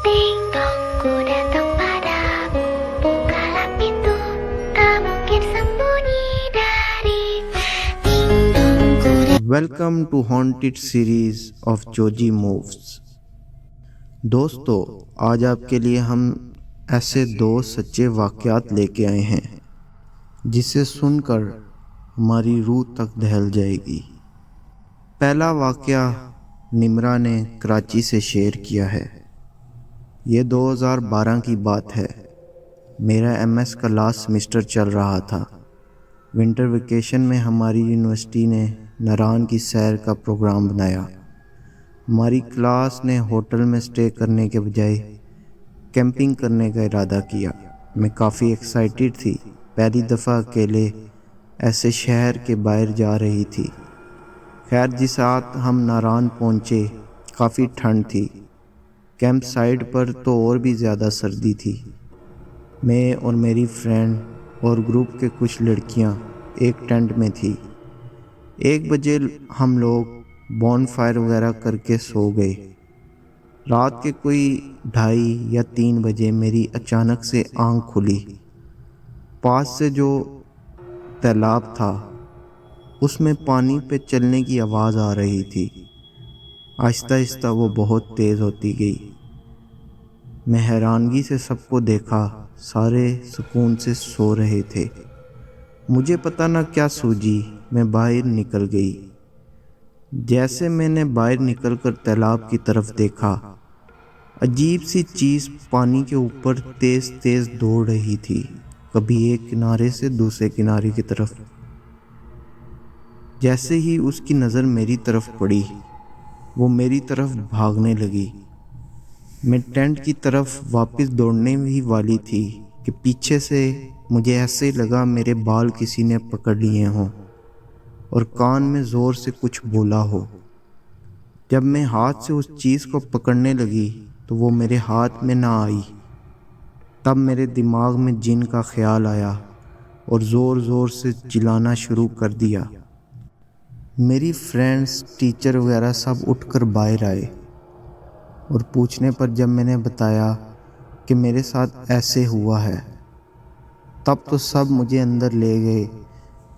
Ding dong, ku datang padamu. Bukalah pintu, tak mungkin sembunyi dari. Ding dong, ku datang. Welcome to Haunted series of Joji Moves. दोस्तों, आज आपके लिए हम ऐसे दो सच्चे वाक़यात लेके आए हैं जिसे सुनकर हमारी रूह तक दहल जाएगी। पहला वाक़या निम्रा ने कराची से शेयर किया है। ये 2012 की बात है। मेरा एमएस का लास्ट सेमेस्टर चल रहा था। विंटर वेकेशन में हमारी यूनिवर्सिटी ने नारान की सैर का प्रोग्राम बनाया। हमारी क्लास ने होटल में स्टे करने के बजाय कैंपिंग करने का इरादा किया। मैं काफ़ी एक्साइटेड थी। पहली दफ़ा अकेले ऐसे शहर के बाहर जा रही थी। खैर, जिस रात हम नारान पहुँचे काफ़ी ठंड थी। कैंप साइट पर तो और भी ज़्यादा सर्दी थी। मैं और मेरी फ्रेंड और ग्रुप के कुछ लड़कियां एक टेंट में थी। 1 बजे हम लोग बॉनफायर वगैरह करके सो गए। रात के कोई 2:30 या 3 बजे मेरी अचानक से आंख खुली। पास से जो तालाब था उसमें पानी पे चलने की आवाज़ आ रही थी। आहिस्ता आहिस्ता वो बहुत तेज़ होती गई। मैं हैरानगी से सबको देखा। सारे सुकून से सो रहे थे। मुझे पता न क्या सूझी, मैं बाहर निकल गई। जैसे मैंने बाहर निकलकर तालाब की तरफ देखा, अजीब सी चीज़ पानी के ऊपर तेज़ तेज़ दौड़ रही थी, कभी एक किनारे से दूसरे किनारे की तरफ। जैसे ही उसकी नज़र मेरी तरफ पड़ी, वो मेरी तरफ भागने लगी। मैं टेंट की तरफ वापस दौड़ने ही वाली थी कि पीछे से मुझे ऐसे लगा मेरे बाल किसी ने पकड़ लिए हों और कान में ज़ोर से कुछ बोला हो। जब मैं हाथ से उस चीज़ को पकड़ने लगी तो वो मेरे हाथ में ना आई। तब मेरे दिमाग में जिन का ख्याल आया और ज़ोर ज़ोर से चिल्लाना शुरू कर दिया। मेरी फ्रेंड्स, टीचर वगैरह सब उठकर बाहर आए और पूछने पर जब मैंने बताया कि मेरे साथ ऐसे हुआ है, तब तो सब मुझे अंदर ले गए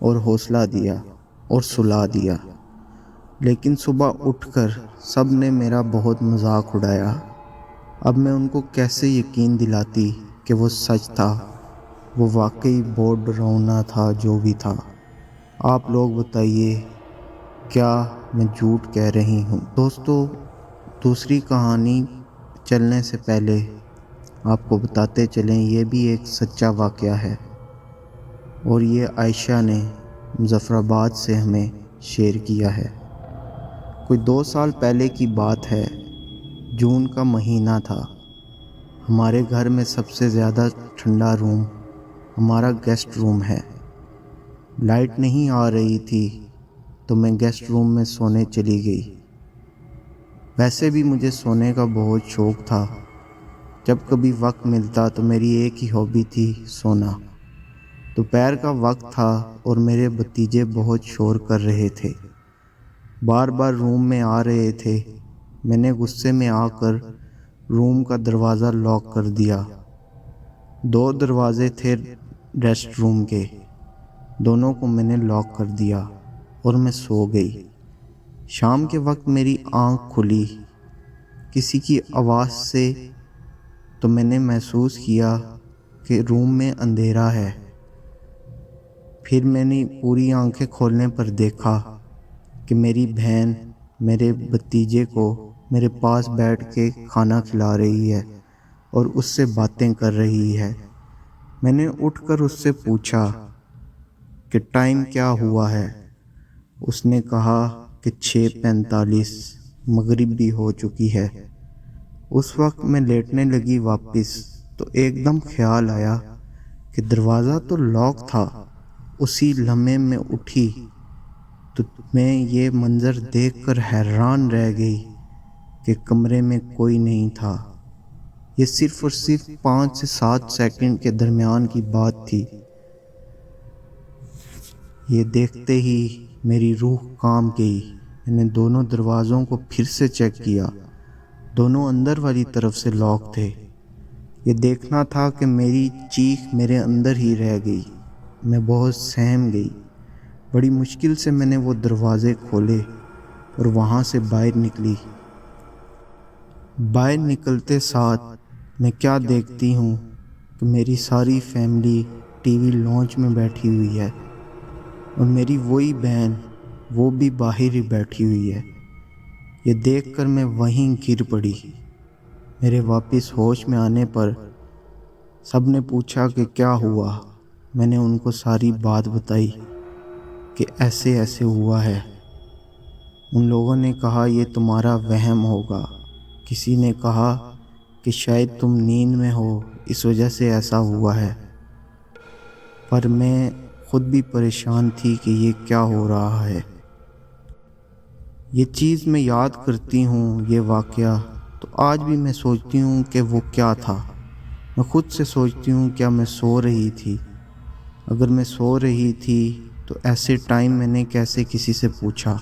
और हौसला दिया और सुला दिया। लेकिन सुबह उठकर सब ने मेरा बहुत मजाक उड़ाया। अब मैं उनको कैसे यकीन दिलाती कि वो सच था। वो वाकई बहुत डरावना था जो भी था। आप लोग बताइए, क्या मैं झूठ कह रही हूँ? दोस्तों, दूसरी कहानी चलने से पहले आपको बताते चलें, ये भी एक सच्चा वाक़या है और ये आयशा ने मुज़फ़्फ़राबाद से हमें शेयर किया है। कोई 2 साल पहले की बात है। जून का महीना था। हमारे घर में सबसे ज़्यादा ठंडा रूम हमारा गेस्ट रूम है। लाइट नहीं आ रही थी तो मैं गेस्ट रूम में सोने चली गई। वैसे भी मुझे सोने का बहुत शौक़ था। जब कभी वक्त मिलता तो मेरी एक ही हॉबी थी, सोना। दोपहर का वक्त था और मेरे भतीजे बहुत शोर कर रहे थे, बार बार रूम में आ रहे थे। मैंने गुस्से में आकर रूम का दरवाज़ा लॉक कर दिया। 2 दरवाजे थे रेस्ट रूम के, दोनों को मैंने लॉक कर दिया और मैं सो गई। शाम के वक्त मेरी आँख खुली किसी की आवाज़ से, तो मैंने महसूस किया कि रूम में अंधेरा है। फिर मैंने पूरी आंखें खोलने पर देखा कि मेरी बहन मेरे भतीजे को मेरे पास बैठ के खाना खिला रही है और उससे बातें कर रही है। मैंने उठकर उससे पूछा कि टाइम क्या हुआ है। उसने कहा कि 6:45, मगरिब भी हो चुकी है। उस वक्त मैं लेटने लगी वापस, तो एकदम ख्याल आया कि दरवाज़ा तो लॉक था। उसी लम्हे में उठी तो मैं ये मंज़र देखकर हैरान रह गई कि कमरे में कोई नहीं था। ये सिर्फ़ और सिर्फ 5 से 7 सेकंड के दरमियान की बात थी। ये देखते ही मेरी रूह कांप गई। मैंने दोनों दरवाज़ों को फिर से चेक किया। दोनों अंदर वाली तरफ से लॉक थे। ये देखना था कि मेरी चीख मेरे अंदर ही रह गई। मैं बहुत सहम गई। बड़ी मुश्किल से मैंने वो दरवाज़े खोले और वहाँ से बाहर निकली। बाहर निकलते साथ मैं क्या देखती हूँ कि मेरी सारी फैमिली टीवी लॉन्च में बैठी हुई है और मेरी वही बहन वो भी बाहर ही बैठी हुई है। ये देखकर मैं वहीं गिर पड़ी। मेरे वापस होश में आने पर सब ने पूछा कि क्या हुआ। मैंने उनको सारी बात बताई कि ऐसे ऐसे हुआ है। उन लोगों ने कहा ये तुम्हारा वहम होगा। किसी ने कहा कि शायद तुम नींद में हो, इस वजह से ऐसा हुआ है। पर मैं खुद भी परेशान थी कि ये क्या हो रहा है। ये चीज़ मैं याद करती हूँ, ये वाक़या, तो आज भी मैं सोचती हूँ कि वो क्या था। मैं खुद से सोचती हूँ क्या मैं सो रही थी। अगर मैं सो रही थी तो ऐसे टाइम मैंने कैसे किसी से पूछा।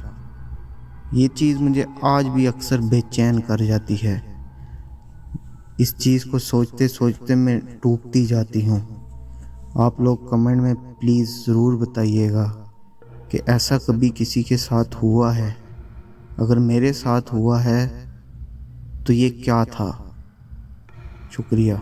ये चीज़ मुझे आज भी अक्सर बेचैन कर जाती है। इस चीज़ को सोचते सोचते मैं टूटती जाती हूँ। आप लोग कमेंट में प्लीज़ ज़रूर बताइएगा कि ऐसा कभी किसी के साथ हुआ है। अगर मेरे साथ हुआ है तो ये क्या था। शुक्रिया।